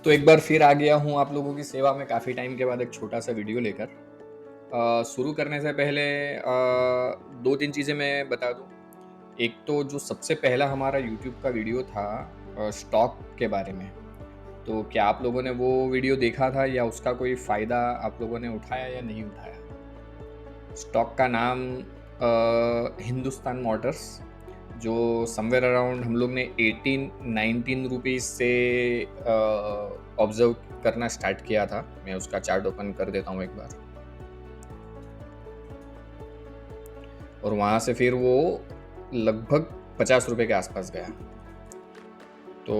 तो एक बार फिर आ गया हूँ आप लोगों की सेवा में काफ़ी टाइम के बाद एक छोटा सा वीडियो लेकर। शुरू करने से पहले 2-3 चीज़ें मैं बता दूँ। एक तो जो सबसे पहला हमारा यूट्यूब का वीडियो था स्टॉक के बारे में। तो क्या आप लोगों ने वो वीडियो देखा था या उसका कोई फ़ायदा आप लोगों ने उठाया या नहीं उठाया? स्टॉक का नाम हिंदुस्तान मोटर्स, जो समवेयर अराउंड हम लोग ने 18-19 रुपीज़ से ऑब्ज़र्व करना स्टार्ट किया था। मैं उसका चार्ट ओपन कर देता हूँ एक बार। और वहाँ से फिर वो लगभग 50 रुपए के आसपास गया। तो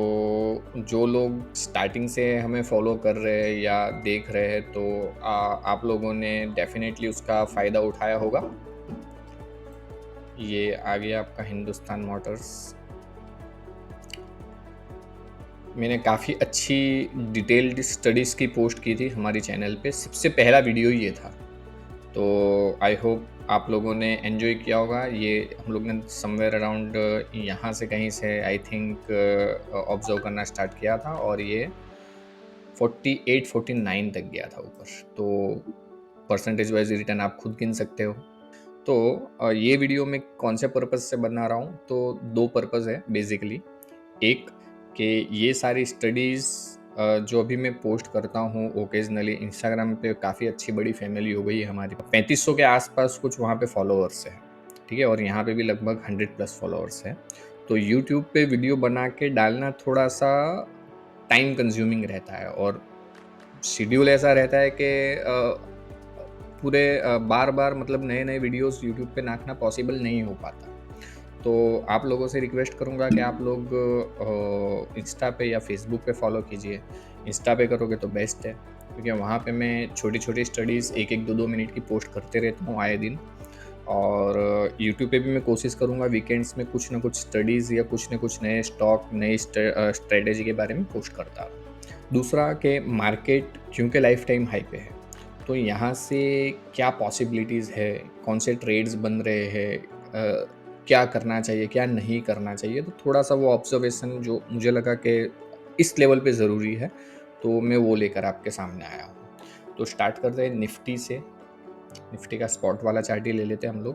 जो लोग स्टार्टिंग से हमें फॉलो कर रहे हैं या देख रहे हैं तो आप लोगों ने डेफिनेटली उसका फ़ायदा उठाया होगा। ये आ गया आपका हिंदुस्तान मोटर्स। मैंने काफ़ी अच्छी डिटेल्ड स्टडीज़ की पोस्ट की थी हमारी चैनल पे, सबसे पहला वीडियो ये था। तो आई होप आप लोगों ने एन्जॉय किया होगा। ये हम लोग ने समवेयर अराउंड यहाँ से कहीं से आई थिंक ऑब्ज़र्व करना स्टार्ट किया था और ये 48-49 तक गया था ऊपर। तो परसेंटेज वाइज रिटर्न आप खुद गिन सकते हो। तो ये वीडियो मैं कौन से पर्पज़ से बना रहा हूँ, तो 2 पर्पज़ है बेसिकली। एक कि ये सारी स्टडीज़ जो अभी मैं पोस्ट करता हूँ ओकेजनली इंस्टाग्राम पे, काफ़ी अच्छी बड़ी फैमिली हो गई है हमारी। 3500 के आसपास कुछ वहाँ पे फॉलोअर्स हैं, ठीक है? और यहाँ पे भी लगभग 100 प्लस फॉलोअर्स हैं। तो यूट्यूब पे वीडियो बना के डालना थोड़ा-सा टाइम कंज्यूमिंग रहता है और शेड्यूल ऐसा रहता है कि पूरे बार-बार मतलब नए-नए वीडियोज़ यूट्यूब पे नाखना पॉसिबल नहीं हो पाता। तो आप लोगों से रिक्वेस्ट करूँगा कि आप लोग इंस्टा पे या फेसबुक पे फॉलो कीजिए। इंस्टा पे करोगे तो बेस्ट है, क्योंकि वहाँ पे मैं छोटी-छोटी स्टडीज़ 1-1, 2-2 मिनट की पोस्ट करते रहता हूँ आए दिन। और यूट्यूब पे भी मैं कोशिश करूँगा वीकेंड्स में कुछ ना कुछ स्टडीज़ या कुछ ना कुछ नए स्टॉक, नई स्ट्रैटेजी के बारे में पोस्ट करता रहूँ। दूसरा कि मार्केट क्योंकि लाइफ टाइम हाई पे है, तो यहाँ से क्या पॉसिबिलिटीज़ है, कौन से ट्रेड्स बन रहे हैं, क्या करना चाहिए, क्या नहीं करना चाहिए, तो थोड़ा-सा वो ऑब्ज़र्वेशन जो मुझे लगा कि इस लेवल पे ज़रूरी है, तो मैं वो लेकर आपके सामने आया हूँ। तो स्टार्ट करते हैं निफ्टी से। निफ्टी का स्पॉट वाला चार्ट ही ले लेते हैं हम लोग।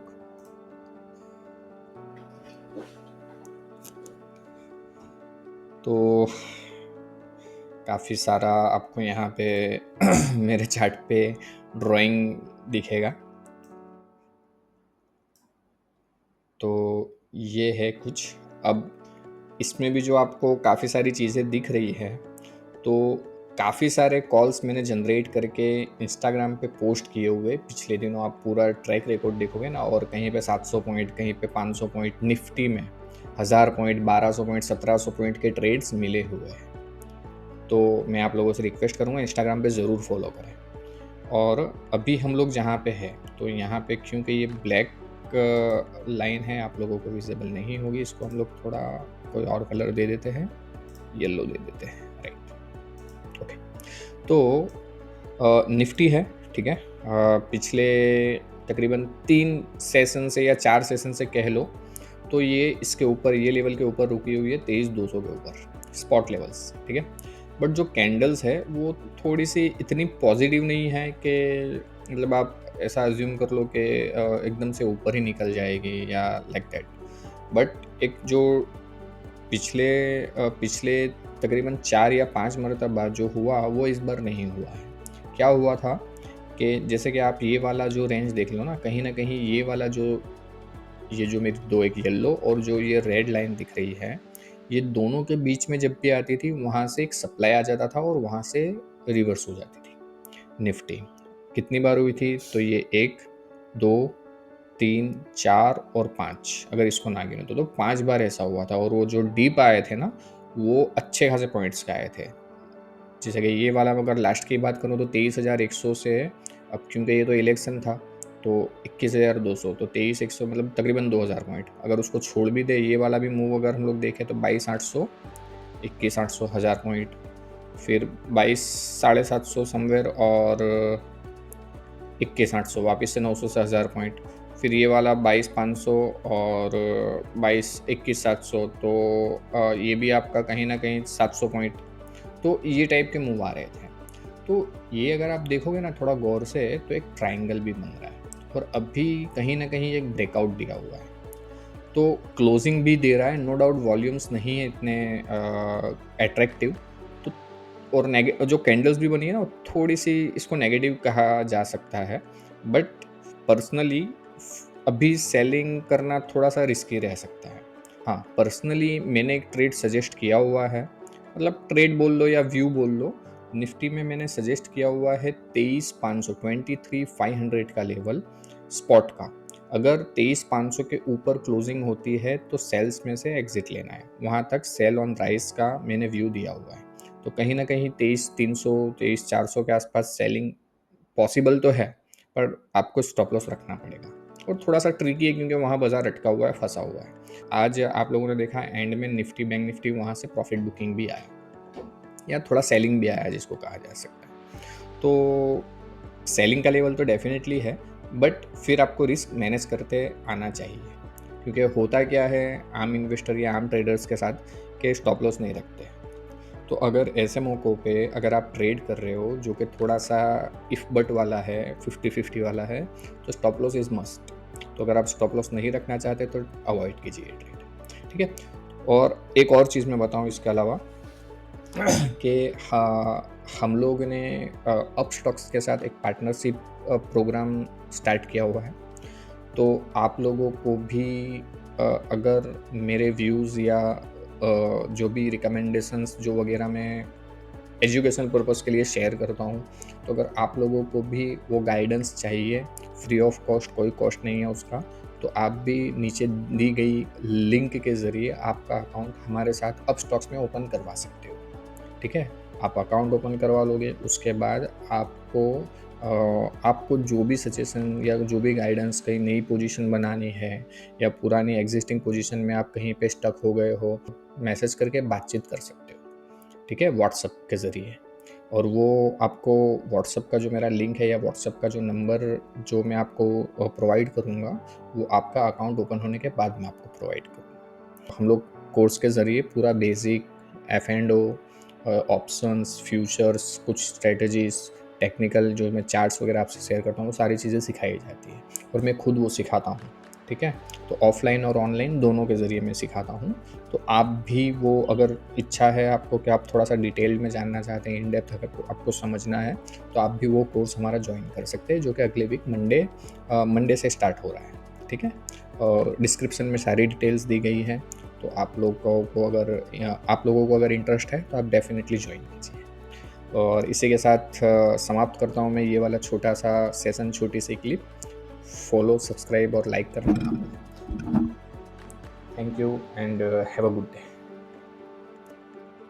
तो काफ़ी सारा आपको यहाँ पे मेरे चार्ट पे ड्राइंग दिखेगा। तो ये है कुछ। अब इसमें भी जो आपको काफ़ी सारी चीज़ें दिख रही है, तो काफ़ी सारे कॉल्स मैंने जनरेट करके इंस्टाग्राम पे पोस्ट किए हुए पिछले दिनों। आप पूरा ट्रैक रिकॉर्ड देखोगे ना, और कहीं पे 700 पॉइंट, कहीं पे 500 पॉइंट, निफ्टी में 1000 पॉइंट, 1200 पॉइंट, 1700 पॉइंट के ट्रेड्स मिले हुए हैं। तो मैं आप लोगों से रिक्वेस्ट करूँगा इंस्टाग्राम पे ज़रूर फॉलो करें। और अभी हम लोग जहाँ पे हैं, तो यहाँ पे क्योंकि ये ब्लैक लाइन है, आप लोगों को विजिबल नहीं होगी, इसको हम लोग थोड़ा कोई और कलर दे देते हैं, येलो दे देते हैं, राइट। ओके। तो निफ्टी है, ठीक है। पिछले तकरीबन 3 सेशन से या 4 सेशन से कह लो, तो ये इसके ऊपर, ये लेवल के ऊपर रुकी हुई है 23,200 के ऊपर स्पॉट लेवल्स, ठीक है। बट जो कैंडल्स है वो थोड़ी सी इतनी पॉजिटिव नहीं है कि मतलब आप ऐसा अज्यूम कर लो कि एकदम से ऊपर ही निकल जाएगी या लाइक दैट। बट एक जो पिछले तकरीबन 4 या 5 मरतबा जो हुआ वो इस बार नहीं हुआ है। क्या हुआ था कि जैसे कि आप ये वाला जो रेंज देख लो ना, कहीं न कहीं ये जो मेरी 2 एक येलो और जो ये रेड लाइन दिख रही है, ये दोनों के बीच में जब भी आती थी, वहाँ से एक सप्लाई आ जाता था और वहाँ से रिवर्स हो जाती थी निफ्टी। कितनी बार हुई थी? तो ये 1, 2, 3, 4 और 5, अगर इसको ना गिनो तो 5 बार ऐसा हुआ था। और वो जो डीप आए थे ना, वो अच्छे खासे पॉइंट्स के आए थे। जैसे कि ये वाला अगर लास्ट की बात करूँ तो 23,100 से, अब क्योंकि ये तो इलेक्शन था, तो 21,200, तो 23,100 मतलब तकरीबन 2,000 पॉइंट। अगर उसको छोड़ भी दे, ये वाला भी मूव अगर हम लोग देखें तो 22,800, 21,800, 1000 पॉइंट, फिर 22,750 समवेयर और 21,800, वापस से 900 से 1000 पॉइंट, फिर ये वाला 22,500 और 21,700, तो ये भी आपका कहीं ना कहीं 700 पॉइंट। तो ये टाइप के मूव आ रहे थे। तो ये अगर आप देखोगे ना थोड़ा गौर से, तो एक ट्रायंगल भी बन रहा है और अभी कहीं ना कहीं एक ब्रेकआउट दिया हुआ है। तो क्लोजिंग भी दे रहा है, नो डाउट वॉल्यूम्स नहीं है इतने अट्रैक्टिव। तो और जो कैंडल्स भी बनी है ना, थोड़ी सी इसको नेगेटिव कहा जा सकता है, बट पर्सनली अभी सेलिंग करना थोड़ा सा रिस्की रह सकता है। हाँ, पर्सनली मैंने एक ट्रेड सजेस्ट किया हुआ है, मतलब ट्रेड बोल लो या व्यू बोल लो, निफ्टी में मैंने सजेस्ट किया हुआ है 23,500 23,500 का लेवल स्पॉट का। अगर 23,500 के ऊपर क्लोजिंग होती है तो सेल्स में से एग्जिट लेना है, वहाँ तक सेल ऑन राइस का मैंने व्यू दिया हुआ है। तो कहीं ना कहीं 23,300 23,400 के आसपास सेलिंग पॉसिबल तो है, पर आपको स्टॉप लॉस रखना पड़ेगा। और थोड़ा सा ट्रिकी है क्योंकि वहाँ बाजार अटका हुआ है, फंसा हुआ है। आज आप लोगों ने देखा एंड में निफ्टी बैंक निफ्टी वहाँ से प्रॉफिट बुकिंग भी आया या थोड़ा सेलिंग भी आया जिसको कहा जा सकता है। तो सेलिंग का लेवल तो डेफिनेटली है, बट फिर आपको रिस्क मैनेज करते आना चाहिए, क्योंकि होता क्या है आम इन्वेस्टर या आम ट्रेडर्स के साथ कि स्टॉप लॉस नहीं रखते। तो अगर ऐसे मौक़ों पे अगर आप ट्रेड कर रहे हो जो कि थोड़ा सा इफ बट वाला है, 50-50 वाला है, तो स्टॉप लॉस इज़ मस्ट। तो अगर आप स्टॉप लॉस नहीं रखना चाहते तो अवॉइड कीजिए ट्रेड, ठीक है। और एक और चीज़ मैं बताऊँ इसके अलावा कि हाँ, हम लोग ने अप स्टॉक्स के साथ एक पार्टनरशिप प्रोग्राम स्टार्ट किया हुआ है। तो आप लोगों को भी अगर मेरे व्यूज़ या जो भी रिकमेंडेशंस जो वगैरह मैं एजुकेशन पर्पज़ के लिए शेयर करता हूँ, तो अगर आप लोगों को भी वो गाइडेंस चाहिए, फ्री ऑफ कॉस्ट, कोई कॉस्ट नहीं है उसका, तो आप भी नीचे दी गई लिंक के ज़रिए आपका अकाउंट हमारे साथ अप स्टॉक्स में ओपन करवा सकते हो, ठीक है। आप अकाउंट ओपन करवा लोगे, उसके बाद आपको जो भी सजेशन या जो भी गाइडेंस, कहीं नई पोजीशन बनानी है या पुरानी एग्जिस्टिंग पोजीशन में आप कहीं पे स्टक हो गए हो, मैसेज करके बातचीत कर सकते हो, ठीक है, व्हाट्सएप के ज़रिए। और वो आपको व्हाट्सएप का जो मेरा लिंक है या व्हाट्सएप का जो नंबर जो मैं आपको प्रोवाइड करूँगा, वो आपका अकाउंट ओपन होने के बाद मैं आपको प्रोवाइड करूँगा। हम लोग कोर्स के ज़रिए पूरा बेसिक F&O, ऑप्शंस, फ्यूचर्स, कुछ स्ट्रेटजीज़, टेक्निकल जो मैं चार्ट्स वगैरह आपसे शेयर करता हूँ, वो सारी चीज़ें सिखाई जाती है और मैं खुद वो सिखाता हूँ, ठीक है। तो ऑफलाइन और ऑनलाइन दोनों के ज़रिए मैं सिखाता हूँ। तो आप भी वो, अगर इच्छा है आपको कि आप थोड़ा सा डिटेल में जानना चाहते हैं, इन डेप्थ अगर आपको समझना है, तो आप भी वो कोर्स हमारा ज्वाइन कर सकते हैं, जो कि अगले वीक मंडे से स्टार्ट हो रहा है, ठीक है। और डिस्क्रिप्शन में सारी डिटेल्स दी गई हैं। तो आप लोगों को अगर इंटरेस्ट है तो आप डेफिनेटली ज्वाइन कीजिए। और इसी के साथ समाप्त करता हूँ मैं ये वाला छोटा सा सेशन, छोटी सी क्लिप। फॉलो, सब्सक्राइब और लाइक करना ना भूलें। Thank you and have a good day.